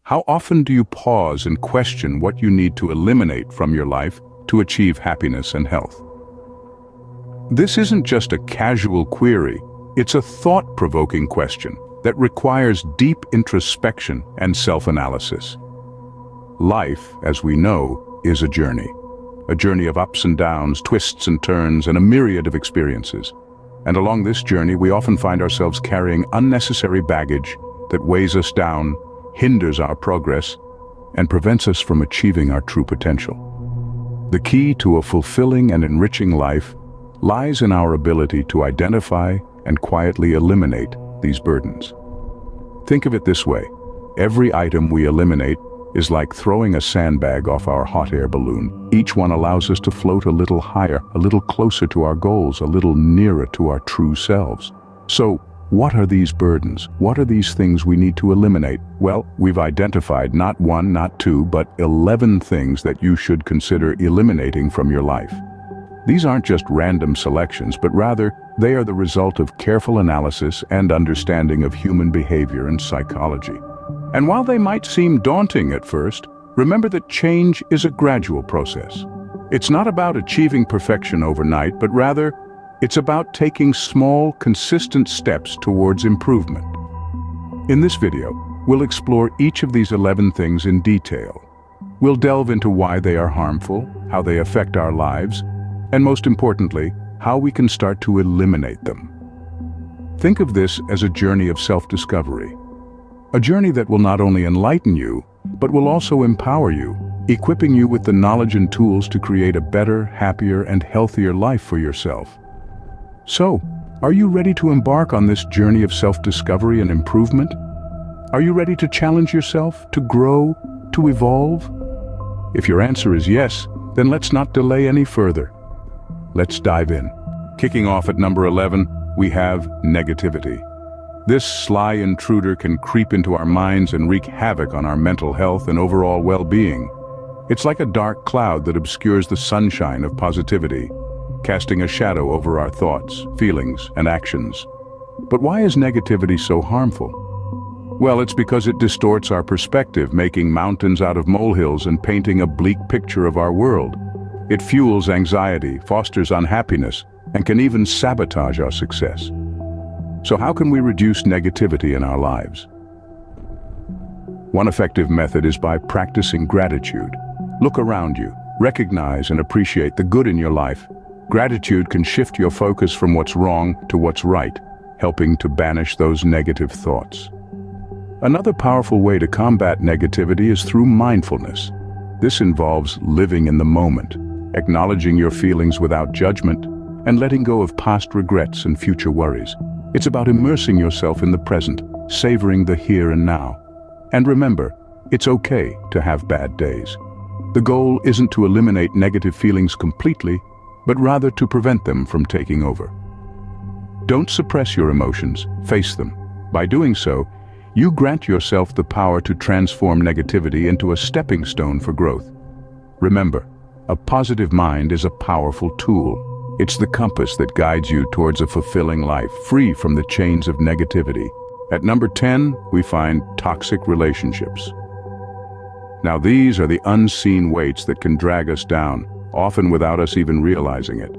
How often do you pause and question what you need to eliminate from your life to achieve happiness and health? This isn't just a casual query, it's a thought-provoking question that requires deep introspection and self-analysis. Life, as we know, is a journey of ups and downs, twists and turns, and a myriad of experiences. And along this journey, we often find ourselves carrying unnecessary baggage that weighs us down, hinders our progress, and prevents us from achieving our true potential. The key to a fulfilling and enriching life lies in our ability to identify and quietly eliminate these burdens. Think of it this way: every item we eliminate is like throwing a sandbag off our hot air balloon. Each one allows us to float a little higher, a little closer to our goals, a little nearer to our true selves. So, what are these burdens? What are these things we need to eliminate? Well, we've identified not one, not two, but 11 things that you should consider eliminating from your life. These aren't just random selections, but rather, they are the result of careful analysis and understanding of human behavior and psychology. And while they might seem daunting at first, remember that change is a gradual process. It's not about achieving perfection overnight, but rather, it's about taking small, consistent steps towards improvement. In this video, we'll explore each of these 11 things in detail. We'll delve into why they are harmful, how they affect our lives, and most importantly, how we can start to eliminate them. Think of this as a journey of self-discovery. A journey that will not only enlighten you, but will also empower you, equipping you with the knowledge and tools to create a better, happier, and healthier life for yourself. So, are you ready to embark on this journey of self-discovery and improvement? Are you ready to challenge yourself, to grow, to evolve? If your answer is yes, then let's not delay any further. Let's dive in. Kicking off at number 11, we have negativity. This sly intruder can creep into our minds and wreak havoc on our mental health and overall well-being. It's like a dark cloud that obscures the sunshine of positivity, casting a shadow over our thoughts, feelings, and actions. But why is negativity so harmful? Well, it's because it distorts our perspective, making mountains out of molehills and painting a bleak picture of our world. It fuels anxiety, fosters unhappiness, and can even sabotage our success. So how can we reduce negativity in our lives? One effective method is by practicing gratitude. Look around you, recognize and appreciate the good in your life. Gratitude can shift your focus from what's wrong to what's right, helping to banish those negative thoughts. Another powerful way to combat negativity is through mindfulness. This involves living in the moment, acknowledging your feelings without judgment, and letting go of past regrets and future worries. It's about immersing yourself in the present, savoring the here and now. And remember, it's okay to have bad days. The goal isn't to eliminate negative feelings completely, but rather to prevent them from taking over. Don't suppress your emotions, face them. By doing so, you grant yourself the power to transform negativity into a stepping stone for growth. Remember, a positive mind is a powerful tool. It's the compass that guides you towards a fulfilling life, free from the chains of negativity. At number 10, we find toxic relationships. Now these are the unseen weights that can drag us down, often without us even realizing it.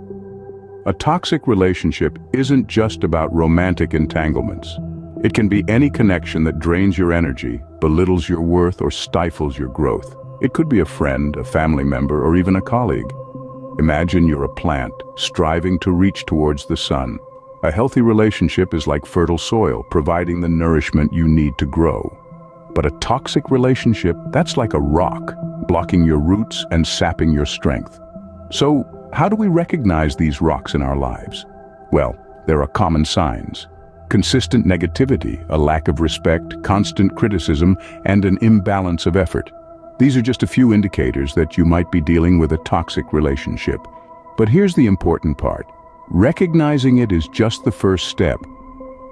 A toxic relationship isn't just about romantic entanglements. It can be any connection that drains your energy, belittles your worth, or stifles your growth. It could be a friend, a family member, or even a colleague. Imagine you're a plant, striving to reach towards the sun. A healthy relationship is like fertile soil, providing the nourishment you need to grow. But a toxic relationship, that's like a rock, blocking your roots and sapping your strength. So, how do we recognize these rocks in our lives? Well, there are common signs. Consistent negativity, a lack of respect, constant criticism, and an imbalance of effort. These are just a few indicators that you might be dealing with a toxic relationship. But here's the important part. Recognizing it is just the first step.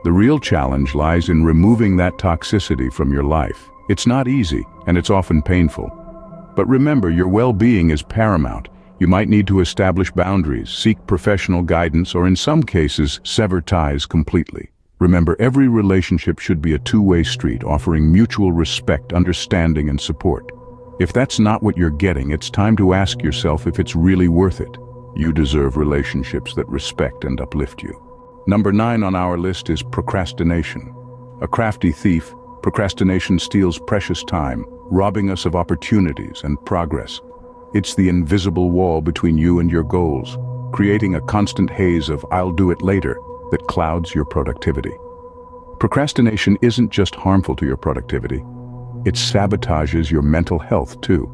The real challenge lies in removing that toxicity from your life. It's not easy, and it's often painful. But remember, your well-being is paramount. You might need to establish boundaries, seek professional guidance, or in some cases, sever ties completely. Remember, every relationship should be a two-way street, offering mutual respect, understanding, and support. If that's not what you're getting, it's time to ask yourself if it's really worth it. You deserve relationships that respect and uplift you. Number 9 on our list is procrastination. A crafty thief, procrastination steals precious time, robbing us of opportunities and progress. It's the invisible wall between you and your goals, creating a constant haze of "I'll do it later" that clouds your productivity. Procrastination isn't just harmful to your productivity, it sabotages your mental health too.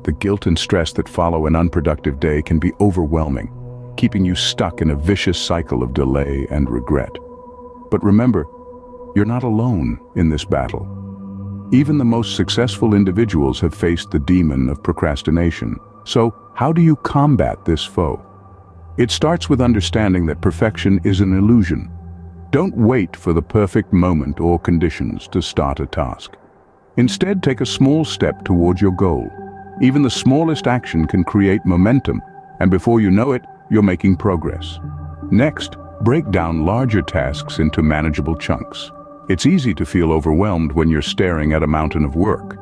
The guilt and stress that follow an unproductive day can be overwhelming, keeping you stuck in a vicious cycle of delay and regret. But remember, you're not alone in this battle. Even the most successful individuals have faced the demon of procrastination. So, how do you combat this foe? It starts with understanding that perfection is an illusion. Don't wait for the perfect moment or conditions to start a task. Instead, take a small step toward your goal. Even the smallest action can create momentum, and before you know it, you're making progress. Next, break down larger tasks into manageable chunks. It's easy to feel overwhelmed when you're staring at a mountain of work.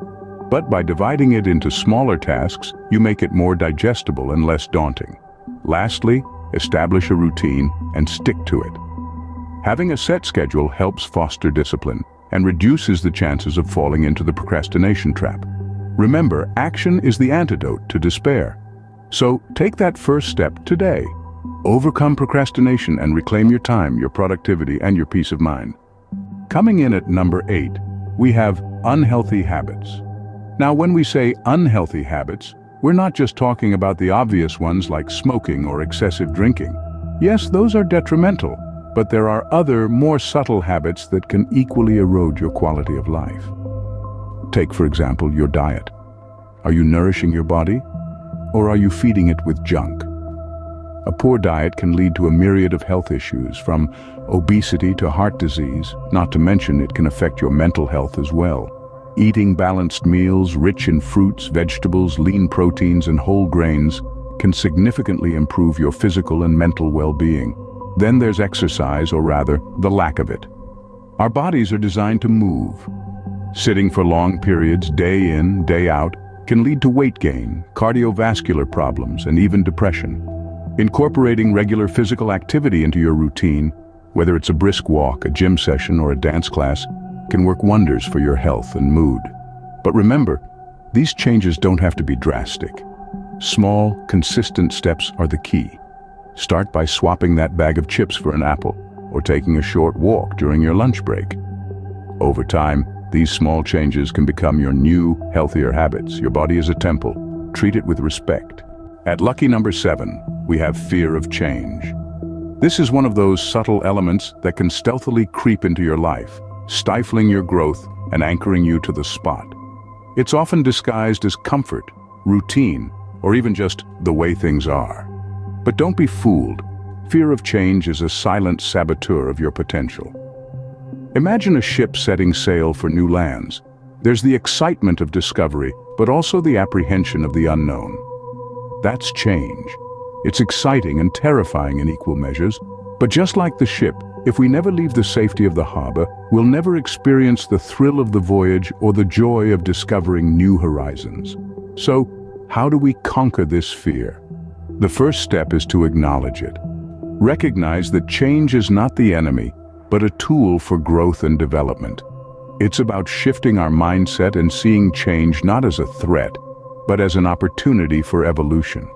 But by dividing it into smaller tasks, you make it more digestible and less daunting. Lastly, establish a routine and stick to it. Having a set schedule helps foster discipline and reduces the chances of falling into the procrastination trap. Remember, action is the antidote to despair. So take that first step today. Overcome procrastination and reclaim your time, your productivity, and your peace of mind. Coming in at number 8, we have unhealthy habits. Now, when we say unhealthy habits, we're not just talking about the obvious ones like smoking or excessive drinking. Yes, those are detrimental, but there are other, more subtle habits that can equally erode your quality of life. Take, for example, your diet. Are you nourishing your body, or are you feeding it with junk? A poor diet can lead to a myriad of health issues, from obesity to heart disease, not to mention it can affect your mental health as well. Eating balanced meals rich in fruits, vegetables, lean proteins, and whole grains can significantly improve your physical and mental well-being. Then there's exercise, or rather, the lack of it. Our bodies are designed to move. Sitting for long periods, day in, day out, can lead to weight gain, cardiovascular problems, and even depression. Incorporating regular physical activity into your routine, whether it's a brisk walk, a gym session, or a dance class, can work wonders for your health and mood. But remember, these changes don't have to be drastic. Small, consistent steps are the key. Start by swapping that bag of chips for an apple, or taking a short walk during your lunch break. Over time, these small changes can become your new, healthier habits. Your body is a temple. Treat it with respect. At lucky number 7, we have fear of change. This is one of those subtle elements that can stealthily creep into your life, stifling your growth and anchoring you to the spot. It's often disguised as comfort, routine, or even just the way things are. But don't be fooled. Fear of change is a silent saboteur of your potential. Imagine a ship setting sail for new lands. There's the excitement of discovery, but also the apprehension of the unknown. That's change. It's exciting and terrifying in equal measures, but just like the ship, if we never leave the safety of the harbor, we'll never experience the thrill of the voyage or the joy of discovering new horizons. So, how do we conquer this fear? The first step is to acknowledge it. Recognize that change is not the enemy, but a tool for growth and development. It's about shifting our mindset and seeing change not as a threat, but as an opportunity for evolution.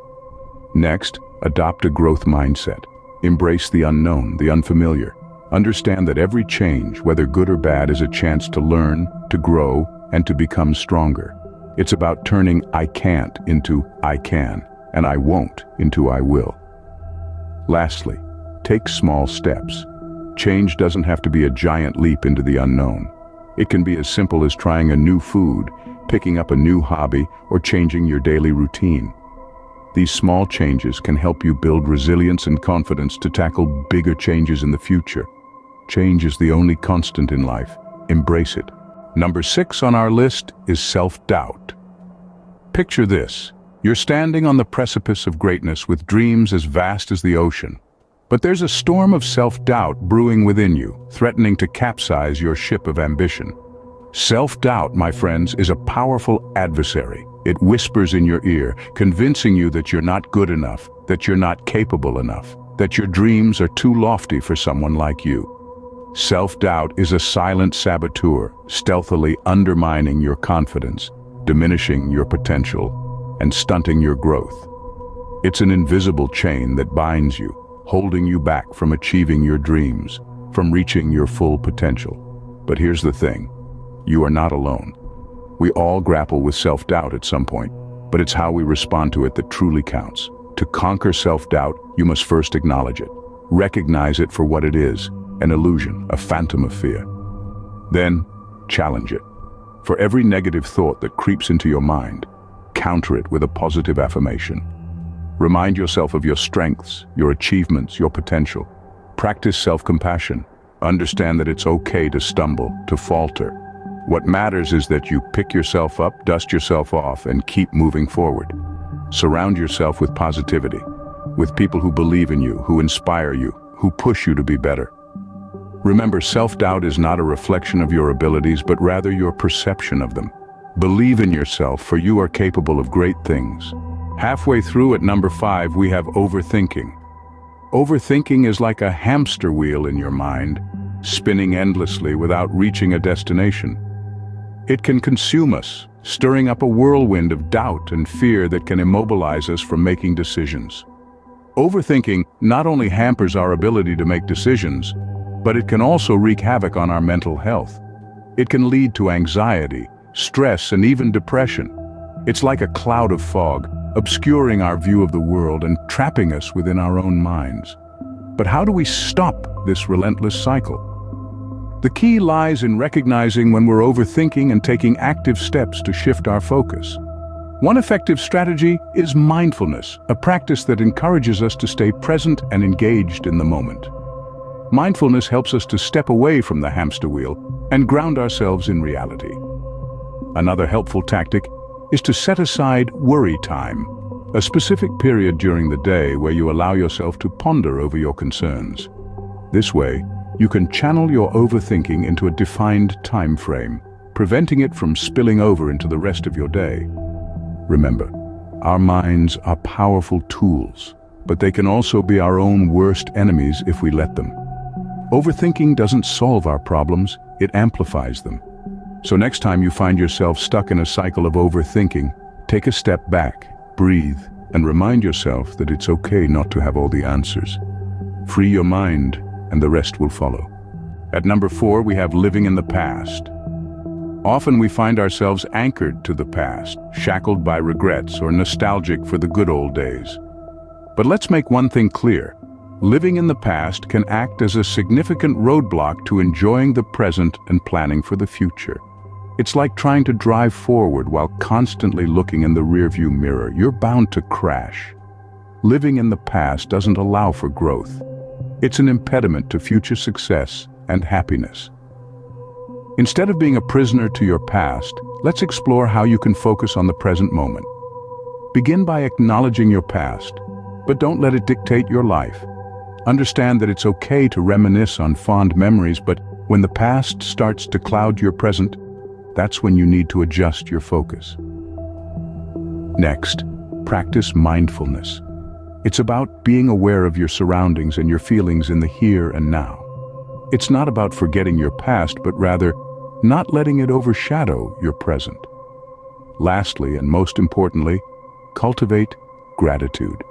Next, adopt a growth mindset. Embrace the unknown, the unfamiliar. Understand that every change, whether good or bad, is a chance to learn, to grow, and to become stronger. It's about turning "I can't" into "I can," and "I won't" into "I will." Lastly, take small steps. Change doesn't have to be a giant leap into the unknown. It can be as simple as trying a new food, picking up a new hobby, or changing your daily routine. These small changes can help you build resilience and confidence to tackle bigger changes in the future. Change is the only constant in life. Embrace it. Number 6 on our list is self-doubt. Picture this. You're standing on the precipice of greatness with dreams as vast as the ocean. But there's a storm of self-doubt brewing within you, threatening to capsize your ship of ambition. Self-doubt, my friends, is a powerful adversary. It whispers in your ear, convincing you that you're not good enough, that you're not capable enough, that your dreams are too lofty for someone like you. Self-doubt is a silent saboteur, stealthily undermining your confidence, diminishing your potential, and stunting your growth. It's an invisible chain that binds you, holding you back from achieving your dreams, from reaching your full potential. But here's the thing, you are not alone. We all grapple with self-doubt at some point, but it's how we respond to it that truly counts. To conquer self-doubt, you must first acknowledge it. Recognize it for what it is, an illusion, a phantom of fear. Then, challenge it. For every negative thought that creeps into your mind, counter it with a positive affirmation. Remind yourself of your strengths, your achievements, your potential. Practice self-compassion. Understand that it's okay to stumble, to falter. What matters is that you pick yourself up, dust yourself off, and keep moving forward. Surround yourself with positivity, with people who believe in you, who inspire you, who push you to be better. Remember, self-doubt is not a reflection of your abilities, but rather your perception of them. Believe in yourself, for you are capable of great things. Halfway through at number 5, we have overthinking. Overthinking is like a hamster wheel in your mind, spinning endlessly without reaching a destination. It can consume us, stirring up a whirlwind of doubt and fear that can immobilize us from making decisions. Overthinking not only hampers our ability to make decisions, but it can also wreak havoc on our mental health. It can lead to anxiety, stress, and even depression. It's like a cloud of fog, obscuring our view of the world and trapping us within our own minds. But how do we stop this relentless cycle? The key lies in recognizing when we're overthinking and taking active steps to shift our focus. One effective strategy is mindfulness, a practice that encourages us to stay present and engaged in the moment. Mindfulness helps us to step away from the hamster wheel and ground ourselves in reality. Another helpful tactic is to set aside worry time, a specific period during the day where you allow yourself to ponder over your concerns. This way, you can channel your overthinking into a defined time frame, preventing it from spilling over into the rest of your day. Remember, our minds are powerful tools, but they can also be our own worst enemies if we let them. Overthinking doesn't solve our problems, it amplifies them. So next time you find yourself stuck in a cycle of overthinking, take a step back, breathe, and remind yourself that it's okay not to have all the answers. Free your mind, and the rest will follow. At number 4, we have living in the past. Often we find ourselves anchored to the past, shackled by regrets or nostalgic for the good old days. But let's make one thing clear. Living in the past can act as a significant roadblock to enjoying the present and planning for the future. It's like trying to drive forward while constantly looking in the rearview mirror. You're bound to crash. Living in the past doesn't allow for growth. It's an impediment to future success and happiness. Instead of being a prisoner to your past, let's explore how you can focus on the present moment. Begin by acknowledging your past, but don't let it dictate your life. Understand that it's okay to reminisce on fond memories, but when the past starts to cloud your present, that's when you need to adjust your focus. Next, practice mindfulness. It's about being aware of your surroundings and your feelings in the here and now. It's not about forgetting your past, but rather not letting it overshadow your present. Lastly, and most importantly, cultivate gratitude.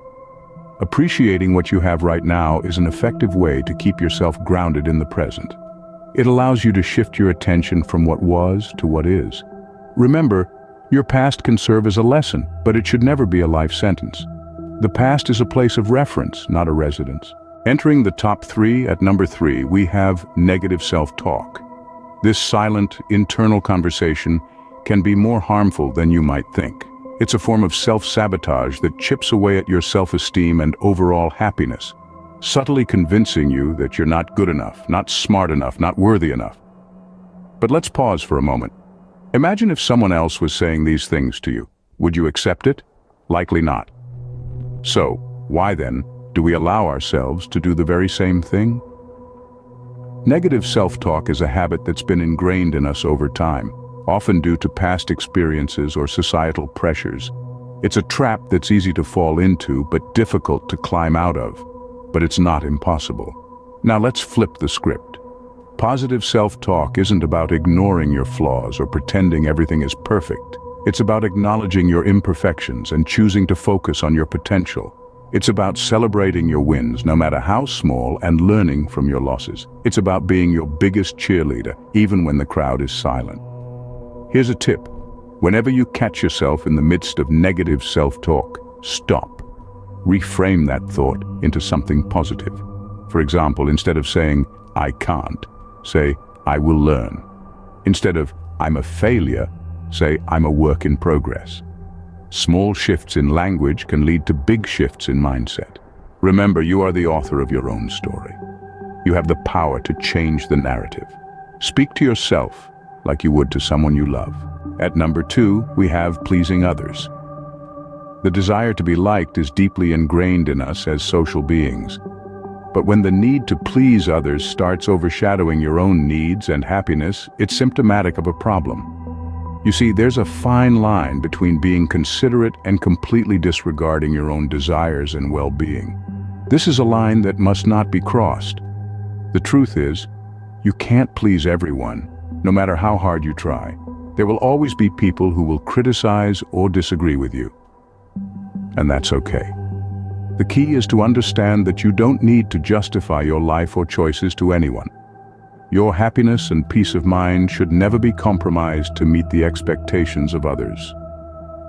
Appreciating what you have right now is an effective way to keep yourself grounded in the present. It allows you to shift your attention from what was to what is. Remember, your past can serve as a lesson, but it should never be a life sentence. The past is a place of reference, not a residence. Entering the top 3, at number 3, we have negative self-talk. This silent, internal conversation can be more harmful than you might think. It's a form of self-sabotage that chips away at your self-esteem and overall happiness, subtly convincing you that you're not good enough, not smart enough, not worthy enough. But let's pause for a moment. Imagine if someone else was saying these things to you. Would you accept it? Likely not. So, why then do Do we allow ourselves to do the very same thing? Negative self-talk is a habit that's been ingrained in us over time, often due to past experiences or societal pressures. It's a trap that's easy to fall into but difficult to climb out of. But it's not impossible. Now let's flip the script. Positive self-talk isn't about ignoring your flaws or pretending everything is perfect. It's about acknowledging your imperfections and choosing to focus on your potential. It's about celebrating your wins, no matter how small, and learning from your losses. It's about being your biggest cheerleader, even when the crowd is silent. Here's a tip. Whenever you catch yourself in the midst of negative self-talk, stop. Reframe that thought into something positive. For example, instead of saying, "I can't," say, "I will learn." Instead of, "I'm a failure," say, "I'm a work in progress." Small shifts in language can lead to big shifts in mindset. Remember, you are the author of your own story. You have the power to change the narrative. Speak to yourself like you would to someone you love. At number 2, we have pleasing others. The desire to be liked is deeply ingrained in us as social beings. But when the need to please others starts overshadowing your own needs and happiness, it's symptomatic of a problem. You see, there's a fine line between being considerate and completely disregarding your own desires and well-being. This is a line that must not be crossed. The truth is, you can't please everyone, no matter how hard you try. There will always be people who will criticize or disagree with you. And that's okay. The key is to understand that you don't need to justify your life or choices to anyone. Your happiness and peace of mind should never be compromised to meet the expectations of others.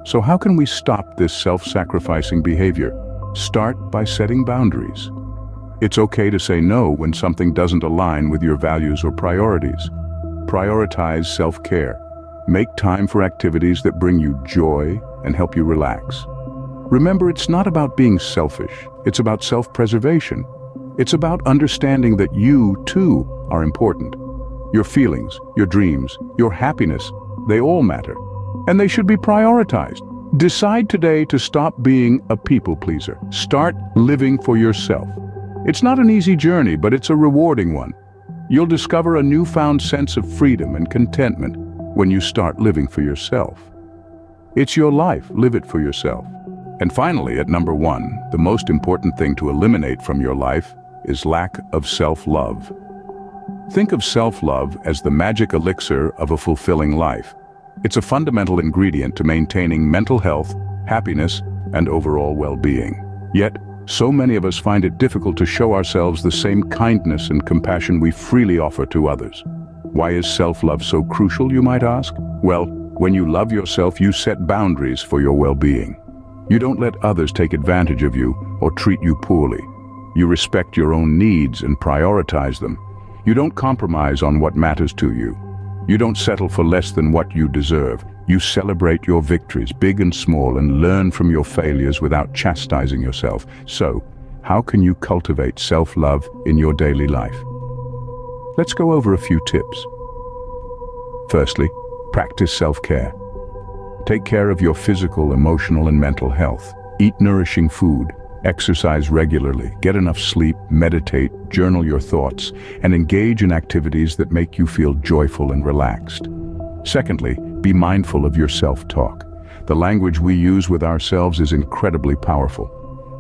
So how can we stop this self-sacrificing behavior? Start by setting boundaries. It's okay to say no when something doesn't align with your values or priorities. Prioritize self-care. Make time for activities that bring you joy and help you relax. Remember, it's not about being selfish. It's about self-preservation. It's about understanding that you, too, are important. Your feelings, your dreams, your happiness, they all matter. And they should be prioritized. Decide today to stop being a people pleaser. Start living for yourself. It's not an easy journey, but it's a rewarding one. You'll discover a newfound sense of freedom and contentment when you start living for yourself. It's your life, live it for yourself. And finally, at number 1, the most important thing to eliminate from your life is lack of self-love. Think of self-love as the magic elixir of a fulfilling life. It's a fundamental ingredient to maintaining mental health, happiness, and overall well-being. Yet, so many of us find it difficult to show ourselves the same kindness and compassion we freely offer to others. Why is self-love so crucial, you might ask? Well, when you love yourself, you set boundaries for your well-being. You don't let others take advantage of you or treat you poorly. You respect your own needs and prioritize them. You don't compromise on what matters to you. You don't settle for less than what you deserve. You celebrate your victories, big and small, and learn from your failures without chastising yourself. So, how can you cultivate self-love in your daily life? Let's go over a few tips. Firstly, practice self-care. Take care of your physical, emotional, and mental health. Eat nourishing food. Exercise regularly, get enough sleep, meditate, journal your thoughts, and engage in activities that make you feel joyful and relaxed. Secondly, be mindful of your self-talk. The language we use with ourselves is incredibly powerful.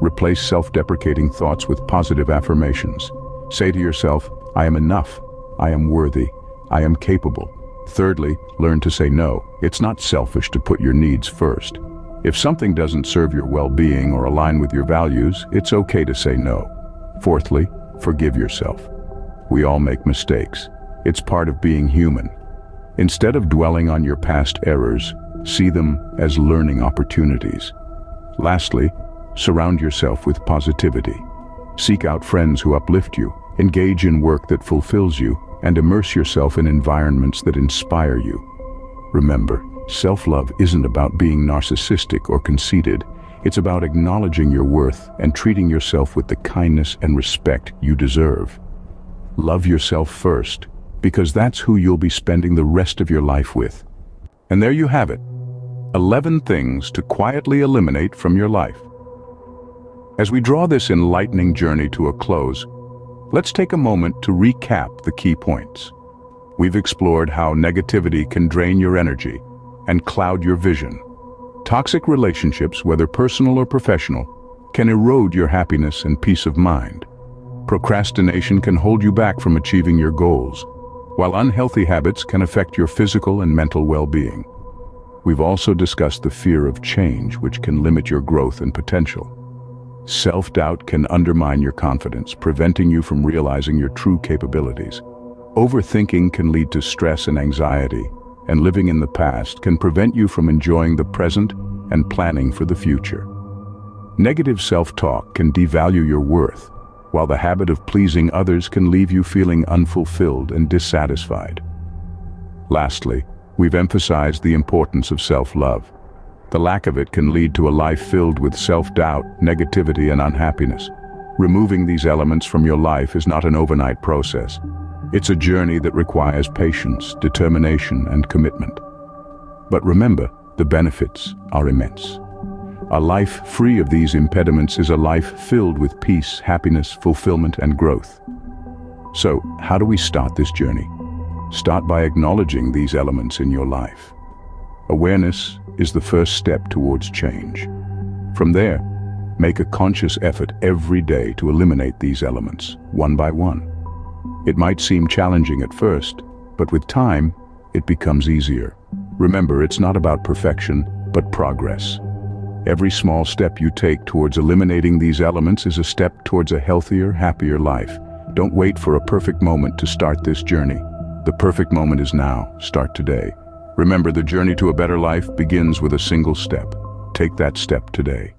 Replace self-deprecating thoughts with positive affirmations. Say to yourself, "I am enough, I am worthy, I am capable." Thirdly, learn to say no. It's not selfish to put your needs first. If something doesn't serve your well-being or align with your values, it's okay to say no. Fourthly, forgive yourself. We all make mistakes. It's part of being human. Instead of dwelling on your past errors, see them as learning opportunities. Lastly, surround yourself with positivity. Seek out friends who uplift you, engage in work that fulfills you, and immerse yourself in environments that inspire you. Remember, self-love isn't about being narcissistic or conceited. It's about acknowledging your worth and treating yourself with the kindness and respect you deserve. Love yourself first, because that's who you'll be spending the rest of your life with. And there you have it. 11 things to quietly eliminate from your life. As we draw this enlightening journey to a close, let's take a moment to recap the key points. We've explored how negativity can drain your energy and cloud your vision. Toxic relationships, whether personal or professional, can erode your happiness and peace of mind. Procrastination can hold you back from achieving your goals, while unhealthy habits can affect your physical and mental well-being. We've also discussed the fear of change, which can limit your growth and potential. Self-doubt can undermine your confidence, preventing you from realizing your true capabilities. Overthinking can lead to stress and anxiety, and living in the past can prevent you from enjoying the present and planning for the future. Negative self-talk can devalue your worth, while the habit of pleasing others can leave you feeling unfulfilled and dissatisfied. Lastly, we've emphasized the importance of self-love. The lack of it can lead to a life filled with self-doubt, negativity, and unhappiness. Removing these elements from your life is not an overnight process. It's a journey that requires patience, determination, and commitment. But remember, the benefits are immense. A life free of these impediments is a life filled with peace, happiness, fulfillment, and growth. So, how do we start this journey? Start by acknowledging these elements in your life. Awareness is the first step towards change. From there, make a conscious effort every day to eliminate these elements, one by one. It might seem challenging at first, but with time, it becomes easier. Remember, it's not about perfection, but progress. Every small step you take towards eliminating these elements is a step towards a healthier, happier life. Don't wait for a perfect moment to start this journey. The perfect moment is now. Start today. Remember, the journey to a better life begins with a single step. Take that step today.